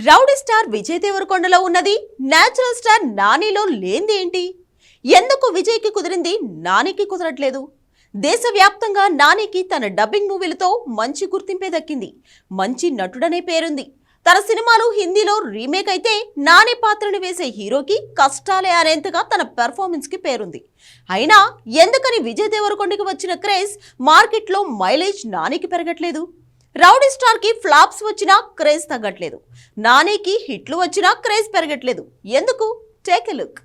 Rowdy star Vijay దేవరకొండలో ఉన్నది natural star నానిలో లేనిది ఏంటి? ఎందుకు విజయ్కి కుదిరింది నానికి కుదరట్లేదు? దేశవ్యాప్తంగా నానికి తన డబ్బింగ్ మూవీలతో మంచి గుర్తింపే దక్కింది. మంచి నటుడనే పేరుంది. తన సినిమాలు హిందీలో రీమేక్ అయితే నాని పాత్రని వేసే హీరోకి కష్టాలే అనేంతగా తన పెర్ఫార్మెన్స్ కి పేరుంది. అయినా ఎందుకని విజయ్ దేవరకొండకి వచ్చిన క్రేజ్ మార్కెట్లో మైలేజ్ నానికి పెరగట్లేదు? రౌడీ స్టార్ కి ఫ్లాప్స్ వచ్చినా క్రేజ్ తగ్గట్లేదు. నానికి హిట్లు వచ్చినా క్రేజ్ పెరగట్లేదు. ఎందుకు? Take a look.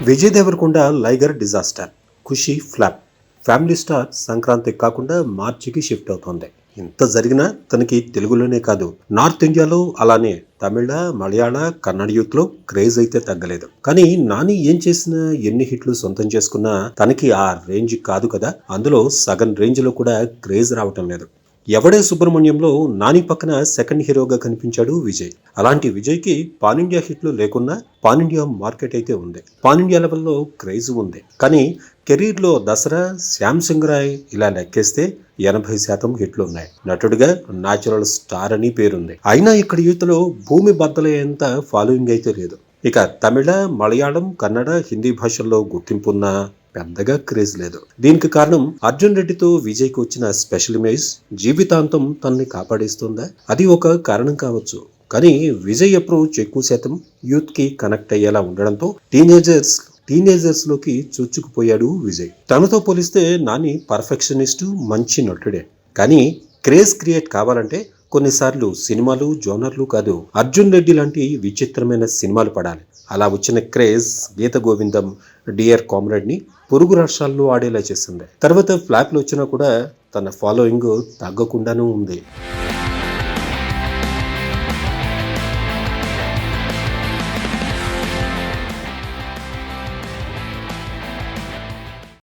Vijay Devarakonda Liger disaster, Kushi flop, family star సంక్రాంతికి కాకుండా మార్చికి షిఫ్ట్ అవుతోంది. ఇంత జరిగినా తనకి తెలుగులోనే కాదు నార్త్ ఇండియాలో అలానే తమిళ, మలయాళ, కన్నడ యూత్ లో క్రేజ్ అయితే తగ్గలేదు. కానీ నాని ఏం చేసినా ఎన్ని హిట్లు సొంతం చేసుకున్నా తనకి ఆ రేంజ్ కాదు కదా. అందులో సగం రేంజ్ లో కూడా క్రేజ్ రావటం లేదు. ఎవడే సుబ్రహ్మణ్యంలో నాని పక్కన సెకండ్ హీరోగా కనిపించాడు విజయ్. అలాంటి విజయ్ కి పాన్ ఇండియా హిట్లు లేకున్నా పాన్ ఇండియా మార్కెట్ అయితే ఉంది. పాన్ ఇండియా లెవెల్లో క్రేజ్ ఉంది. కానీ కెరీర్ లో దసరా, శ్యామ్ సింగ్ రాయ్ ఇలా లెక్కేస్తే 80% హిట్లు ఉన్నాయి. నటుడిగా న్యాచురల్ స్టార్ అని పేరుంది. అయినా ఇక్కడ యూత్ లో భూమి బద్దలయ్యేంత ఫాలోయింగ్ అయితే లేదు. ఇక తమిళ, మలయాళం, కన్నడ, హిందీ భాషల్లో గుర్తింపు ఉన్న పెద్దగా క్రేజ్ లేదు. దీనికి కారణం అర్జున్ రెడ్డితో విజయ్ కు వచ్చిన స్పెషల్ ఇమేజ్ జీవితాంతం తనని కాపాడేస్తుందా? అది ఒక కారణం కావచ్చు. కానీ విజయ్ అప్రోచ్ ఎక్కువ శాతం యూత్ కి కనెక్ట్ అయ్యేలా ఉండడంతో టీనేజర్స్ లోకి చొచ్చుకుపోయాడు విజయ్. తనతో పోలిస్తే నాని పర్ఫెక్షనిస్టు, మంచి నటుడే. కానీ క్రేజ్ క్రియేట్ కావాలంటే కొన్నిసార్లు సినిమాలు, జోనర్లు కాదు, అర్జున్ రెడ్డి లాంటి విచిత్రమైన సినిమాలు పడాలి. అలా వచ్చిన క్రేజ్ గీత గోవిందం, డియర్ కామ్రేడ్ ని పొరుగు రాష్ట్రాల్లో ఆడేలా చేసింది. తర్వాత ఫ్లాప్లు వచ్చినా కూడా తన ఫాలోయింగ్ తగ్గకుండానూ ఉంది.